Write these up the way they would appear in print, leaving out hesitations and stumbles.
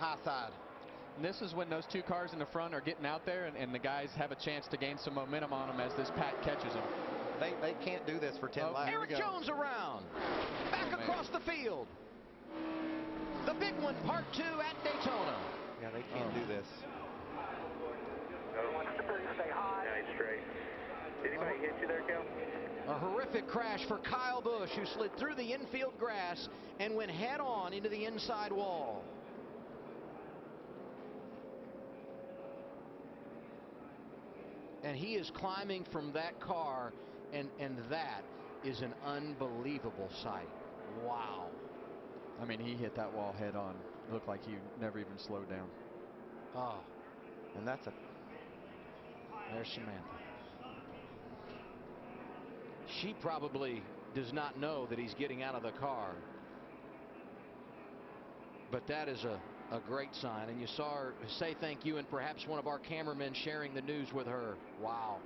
high side. And this is when those two cars in the front are getting out there, and the guys have a chance to gain some momentum on them as this pack catches them. They can't do this for 10 laps. Erik Jones around. Back across the field. The big one, part 2 at Daytona. Yeah, they can't do this. Stay high. Nice straight. Did anybody hit you there, Kel? A horrific crash for Kyle Busch, who slid through the infield grass and went head-on into the inside wall. And he is climbing from that car, and that is an unbelievable sight. Wow. I mean, he hit that wall head on. It looked like he never even slowed down. Oh. And that's a... There's Samantha. She probably does not know that he's getting out of the car. But that is a great sign. And you saw her say thank you, and perhaps one of our cameramen sharing the news with her. Wow.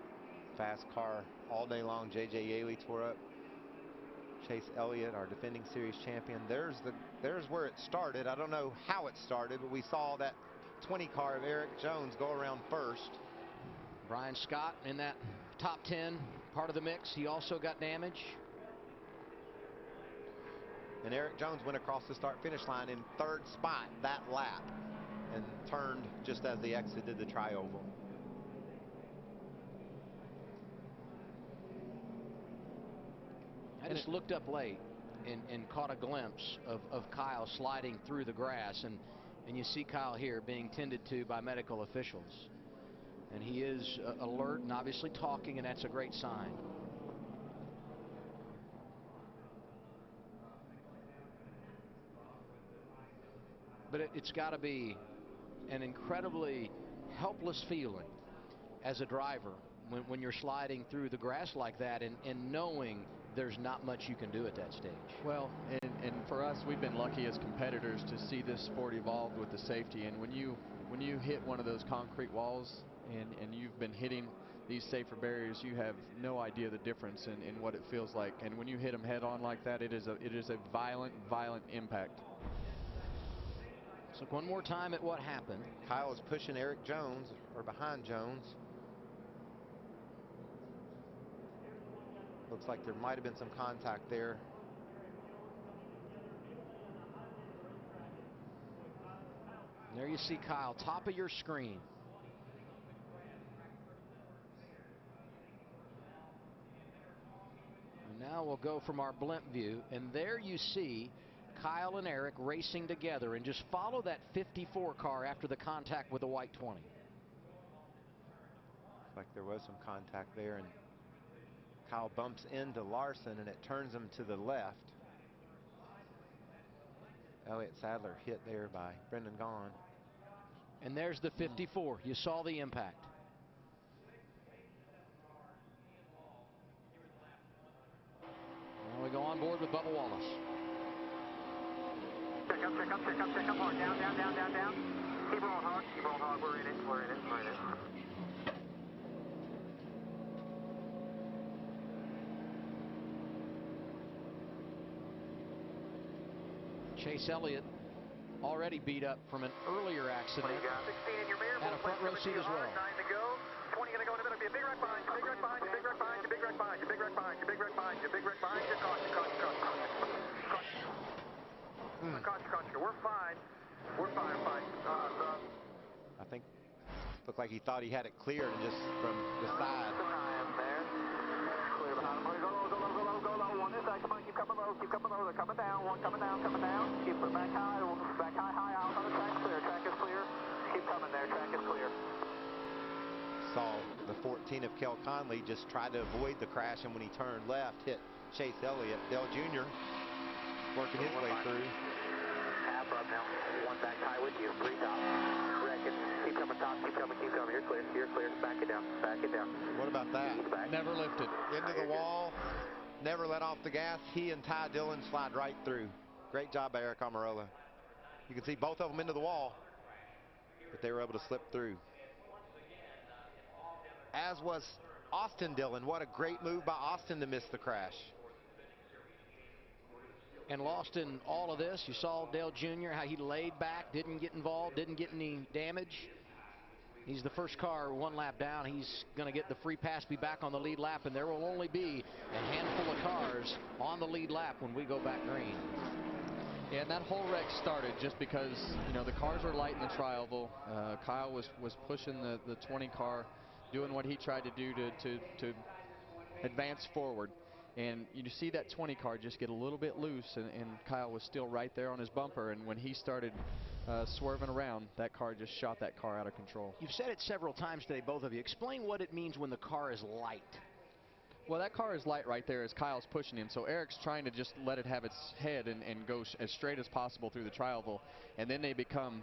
Fast car all day long. J.J. Yaley tore up. Chase Elliott, our defending series champion. There's where it started. I don't know how it started, but we saw that 20 car of Erik Jones go around first. Brian Scott in that top 10 part of the mix. He also got damage. And Erik Jones went across the start-finish line in 3rd spot that lap and turned just as they exited the tri-oval. I just looked up late and caught a glimpse of Kyle sliding through the grass, and you see Kyle here being tended to by medical officials. And he is alert and obviously talking, and that's a great sign. But it's got to be an incredibly helpless feeling as a driver when you're sliding through the grass like that, and knowing there's not much you can do at that stage. Well, and for us, we've been lucky as competitors to see this sport evolve with the safety. And when you hit one of those concrete walls and you've been hitting these safer barriers, you have no idea the difference in what it feels like. And when you hit them head on like that, it is a violent impact. Let's look one more time at what happened. Kyle is pushing Erik Jones, or behind Jones. Looks like there might have been some contact there. And there you see Kyle, top of your screen. And now we'll go from our blimp view, and there you see Kyle and Erik racing together, and just follow that 54 car after the contact with the white 20. Looks like there was some contact there, and Kyle bumps into Larson, and it turns him to the left. Elliott Sadler hit there by Brendan Gaughan. And there's the 54. You saw the impact. Now we go on board with Bubba Wallace. Check up hard. Down. Keep rolling hard. We're in it. Chase Elliott, already beat up from an earlier accident. 16 in your mirror. Had a front row seat as well. 9 to go. 20 going to go in the middle. Be a big wreck behind you. Big wreck behind you. Caution. We're fine. I think looked like he thought he had it cleared, and just from the side. Clear behind him. Go low. One is back. Come on, keep coming low. They're coming down. One coming down. Keep it back high. Out on the track. Clear. Track is clear. Keep coming there. Track is clear. Saw the 14 of Kel Conley just tried to avoid the crash, and when he turned left, hit Chase Elliott. Dale Jr. working his way through. Half up now. One back high with you. 3 top. Wrecking. Keep coming top. Keep coming. You're clear. Back it down. What about that? Never lifted. Into the wall. Never let off the gas. He and Ty Dillon slide right through. Great job by Eric Almirola. You can see both of them into the wall, but they were able to slip through. As was Austin Dillon. What a great move by Austin to miss the crash. And lost in all of this, you saw Dale Jr., how he laid back, didn't get involved, didn't get any damage. He's the first car one lap down. He's going to get the free pass, be back on the lead lap, and there will only be a handful of cars on the lead lap when we go back green. Yeah, and that whole wreck started just because, you know, the cars were light in the trial. Kyle was pushing the 20 car, doing what he tried to do to advance forward. And you see that 20 car just get a little bit loose, and Kyle was still right there on his bumper. And when he started swerving around, that car just shot that car out of control. You've said it several times today, both of you. Explain what it means when the car is light. Well, that car is light right there as Kyle's pushing him. So Eric's trying to just let it have its head and go as straight as possible through the tri-oval. And then they become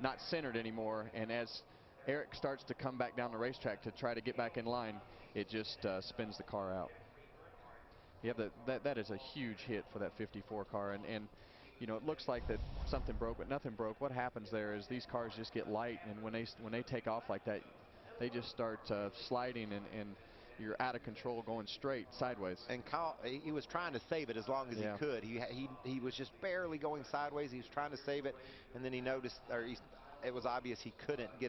not centered anymore. And as Eric starts to come back down the racetrack to try to get back in line, it just spins the car out. Yeah, that is a huge hit for that 54 car. And you know, it looks like that something broke, but nothing broke. What happens there is these cars just get light. And when they take off like that, they just start sliding and you're out of control going straight sideways. And Kyle, he was trying to save it as long as he could. He was just barely going sideways. He was trying to save it, and then he noticed, or it was obvious he couldn't get it